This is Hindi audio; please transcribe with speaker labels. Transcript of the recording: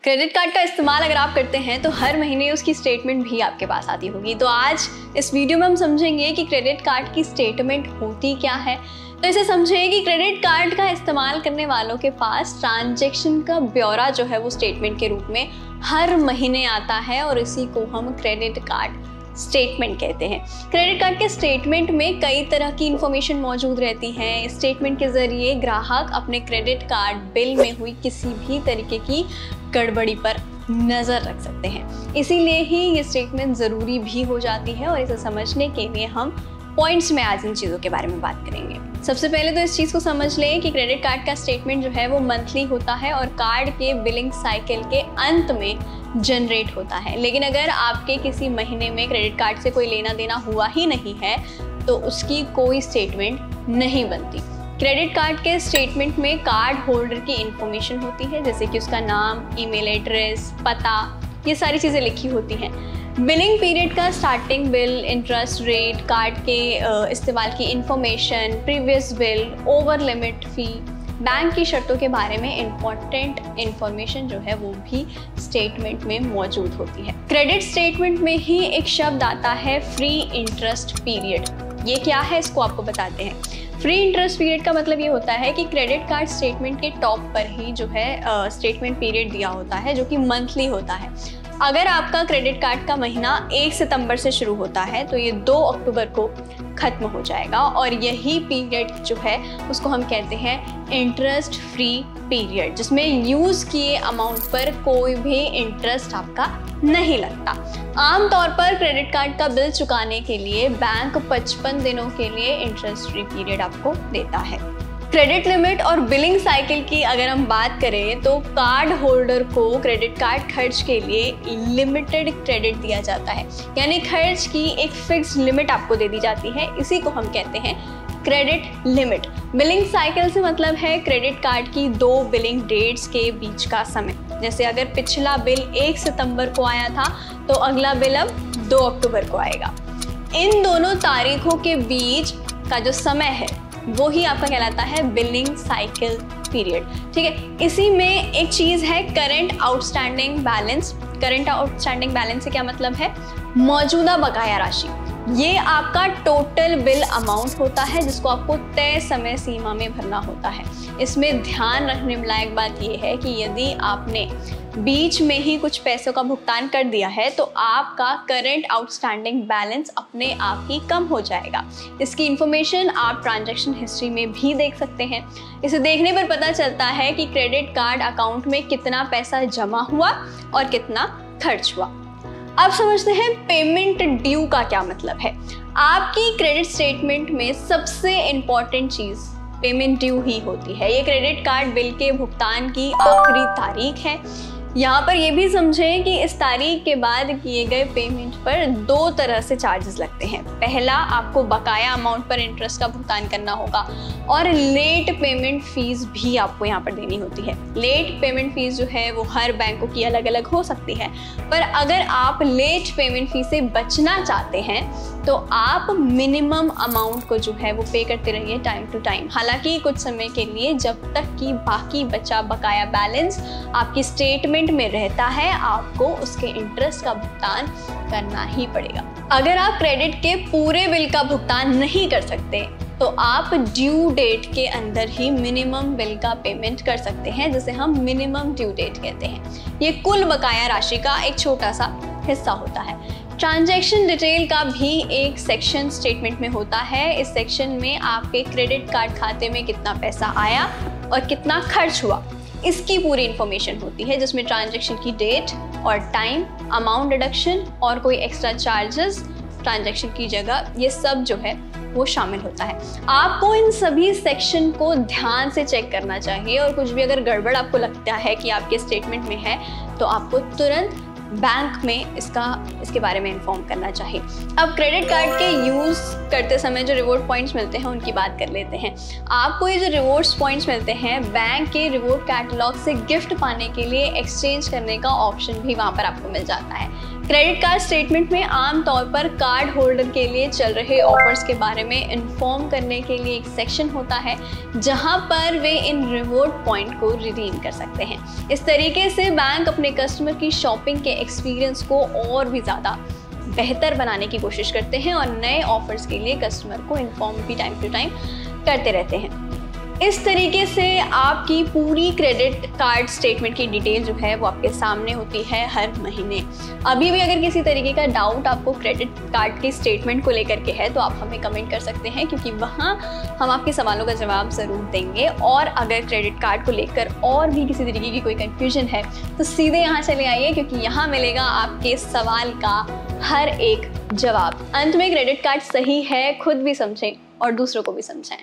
Speaker 1: क्रेडिट कार्ड का इस्तेमाल अगर आप करते हैं तो हर महीने उसकी स्टेटमेंट भी आपके पास आती होगी। तो आज इस वीडियो में हम समझेंगे कि क्रेडिट कार्ड की स्टेटमेंट होती क्या है। तो इसे समझें कि क्रेडिट कार्ड का इस्तेमाल करने वालों के पास ट्रांजैक्शन का ब्यौरा जो है वो स्टेटमेंट के रूप में हर महीने आता है और इसी को हम क्रेडिट कार्ड स्टेटमेंट कहते हैं। क्रेडिट कार्ड के स्टेटमेंट में कई तरह की इंफॉर्मेशन मौजूद रहती है। स्टेटमेंट के जरिए ग्राहक अपने क्रेडिट कार्ड बिल में हुई किसी भी तरीके की गड़बड़ी पर नज़र रख सकते हैं। इसीलिए ही ये स्टेटमेंट ज़रूरी भी हो जाती है और इसे समझने के लिए हम पॉइंट्स में आज इन चीज़ों के बारे में बात करेंगे। सबसे पहले तो इस चीज़ को समझ लें कि क्रेडिट कार्ड का स्टेटमेंट जो है वो मंथली होता है और कार्ड के बिलिंग साइकिल के अंत में जनरेट होता है। लेकिन अगर आपके किसी महीने में क्रेडिट कार्ड से कोई लेना देना हुआ ही नहीं है तो उसकी कोई स्टेटमेंट नहीं बनती। क्रेडिट कार्ड के स्टेटमेंट में कार्ड होल्डर की इंफॉर्मेशन होती है, जैसे कि उसका नाम, ईमेल एड्रेस, पता, ये सारी चीज़ें लिखी होती हैं। बिलिंग पीरियड का starting bill, interest rate, card के इस्तेमाल की information, previous bill, over limit fee, bank की शर्तों के बारे में इम्पॉर्टेंट इंफॉर्मेशन जो है वो भी स्टेटमेंट में मौजूद होती है। क्रेडिट स्टेटमेंट में ही एक शब्द आता है फ्री इंटरेस्ट पीरियड। ये क्या है इसको आपको बताते हैं। फ्री इंटरेस्ट पीरियड का मतलब ये होता है कि क्रेडिट कार्ड स्टेटमेंट के टॉप पर ही जो है स्टेटमेंट पीरियड दिया होता है, जो कि मंथली होता है। अगर आपका क्रेडिट कार्ड का महीना 1 सितंबर से शुरू होता है तो ये 2 अक्टूबर को ख़त्म हो जाएगा और यही पीरियड जो है उसको हम कहते हैं इंटरेस्ट फ्री पीरियड, जिसमें यूज़ किए अमाउंट पर कोई भी इंटरेस्ट आपका नहीं लगता। आमतौर पर क्रेडिट कार्ड का बिल चुकाने के लिए बैंक 55 दिनों के लिए इंटरेस्ट फ्री पीरियड आपको देता है। क्रेडिट लिमिट और बिलिंग साइकिल की अगर हम बात करें तो कार्ड होल्डर को क्रेडिट कार्ड खर्च के लिए लिमिटेड क्रेडिट दिया जाता है, यानी खर्च की एक फिक्स लिमिट आपको दे दी जाती है। इसी को हम कहते हैं क्रेडिट लिमिट। बिलिंग साइकिल से मतलब है क्रेडिट कार्ड की 2 बिलिंग डेट्स के बीच का समय। जैसे अगर पिछला बिल 1 सितंबर को आया था तो अगला बिल अब 2 अक्टूबर को आएगा। इन दोनों तारीखों के बीच का जो समय है वो ही आपका कहलाता है बिलिंग साइकिल पीरियड। ठीक है, इसी में एक चीज़ है current outstanding balance. Current outstanding balance से क्या मतलब है? मौजूदा बकाया राशि। ये आपका टोटल बिल अमाउंट होता है जिसको आपको तय समय सीमा में भरना होता है। इसमें ध्यान रखने लायक बात यह है कि यदि आपने बीच में ही कुछ पैसों का भुगतान कर दिया है तो आपका करंट आउटस्टैंडिंग बैलेंस अपने आप ही कम हो जाएगा। इसकी इंफॉर्मेशन आप ट्रांजैक्शन हिस्ट्री में भी देख सकते हैं। इसे देखने पर पता चलता है कि क्रेडिट कार्ड अकाउंट में कितना पैसा जमा हुआ और कितना खर्च हुआ। अब समझते हैं पेमेंट ड्यू का क्या मतलब है। आपकी क्रेडिट स्टेटमेंट में सबसे इम्पॉर्टेंट चीज़ पेमेंट ड्यू ही होती है। ये क्रेडिट कार्ड बिल के भुगतान की आखिरी तारीख है। यहाँ पर ये भी समझें कि इस तारीख के बाद किए गए पेमेंट पर 2 तरह से चार्जेस लगते हैं। पहला, आपको बकाया अमाउंट पर इंटरेस्ट का भुगतान करना होगा और लेट पेमेंट फीस भी आपको यहाँ पर देनी होती है। लेट पेमेंट फीस जो है वो हर बैंकों की अलग अलग हो सकती है, पर अगर आप लेट पेमेंट फीस से बचना चाहते हैं तो आप मिनिमम अमाउंट को जो है वो पे करते रहिए टाइम टू टाइम। हालांकि कुछ समय के लिए, जब तक कि बाकी बचा बकाया बैलेंस आपकी स्टेटमेंट में रहता है, आपको उसके इंटरेस्ट का भुगतान करना ही पड़ेगा। अगर आप क्रेडिट के पूरे बिल का भुगतान नहीं कर सकते तो आप ड्यू डेट के अंदर ही मिनिमम बिल का पेमेंट कर सकते हैं, जिसे हम मिनिमम ड्यू डेट कहते हैं। ये कुल बकाया राशि का एक छोटा सा हिस्सा होता है। ट्रांजैक्शन डिटेल का भी एक सेक्शन स्टेटमेंट में होता है। इस सेक्शन में आपके क्रेडिट कार्ड खाते में कितना पैसा आया और कितना खर्च हुआ, इसकी पूरी इंफॉर्मेशन होती है, जिसमें ट्रांजैक्शन की डेट और टाइम, अमाउंट डिडक्शन और कोई एक्स्ट्रा चार्जेस ट्रांजैक्शन की जगह, ये सब जो है वो शामिल होता है। आपको इन सभी सेक्शन को ध्यान से चेक करना चाहिए और कुछ भी अगर गड़बड़ आपको लगता है कि आपके स्टेटमेंट में है तो आपको तुरंत बैंक में इसके बारे में इन्फॉर्म करना चाहिए। अब क्रेडिट कार्ड के यूज़ करते समय जो रिवॉर्ड पॉइंट्स मिलते हैं उनकी बात कर लेते हैं। आपको ये जो रिवॉर्ड्स पॉइंट्स मिलते हैं, बैंक के रिवॉर्ड कैटलॉग से गिफ्ट पाने के लिए एक्सचेंज करने का ऑप्शन भी वहाँ पर आपको मिल जाता है। क्रेडिट कार्ड स्टेटमेंट में आमतौर पर कार्ड होल्डर के लिए चल रहे ऑफर्स के बारे में इन्फॉर्म करने के लिए एक सेक्शन होता है जहां पर वे इन रिवॉर्ड पॉइंट को रिडीम कर सकते हैं। इस तरीके से बैंक अपने कस्टमर की शॉपिंग के एक्सपीरियंस को और भी ज़्यादा बेहतर बनाने की कोशिश करते हैं और नए ऑफर्स के लिए कस्टमर को इन्फॉर्म भी टाइम टू टाइम करते रहते हैं। इस तरीके से आपकी पूरी क्रेडिट कार्ड स्टेटमेंट की डिटेल जो है वो आपके सामने होती है हर महीने। अभी भी अगर किसी तरीके का डाउट आपको क्रेडिट कार्ड की स्टेटमेंट को लेकर के है तो आप हमें कमेंट कर सकते हैं, क्योंकि वहाँ हम आपके सवालों का जवाब ज़रूर देंगे। और अगर क्रेडिट कार्ड को लेकर और भी किसी तरीके की कोई कन्फ्यूजन है तो सीधे यहाँ चले आइए, क्योंकि यहाँ मिलेगा आपके सवाल का हर एक जवाब। अंत में क्रेडिट कार्ड सही है, खुद भी समझें और दूसरों को भी समझाएं।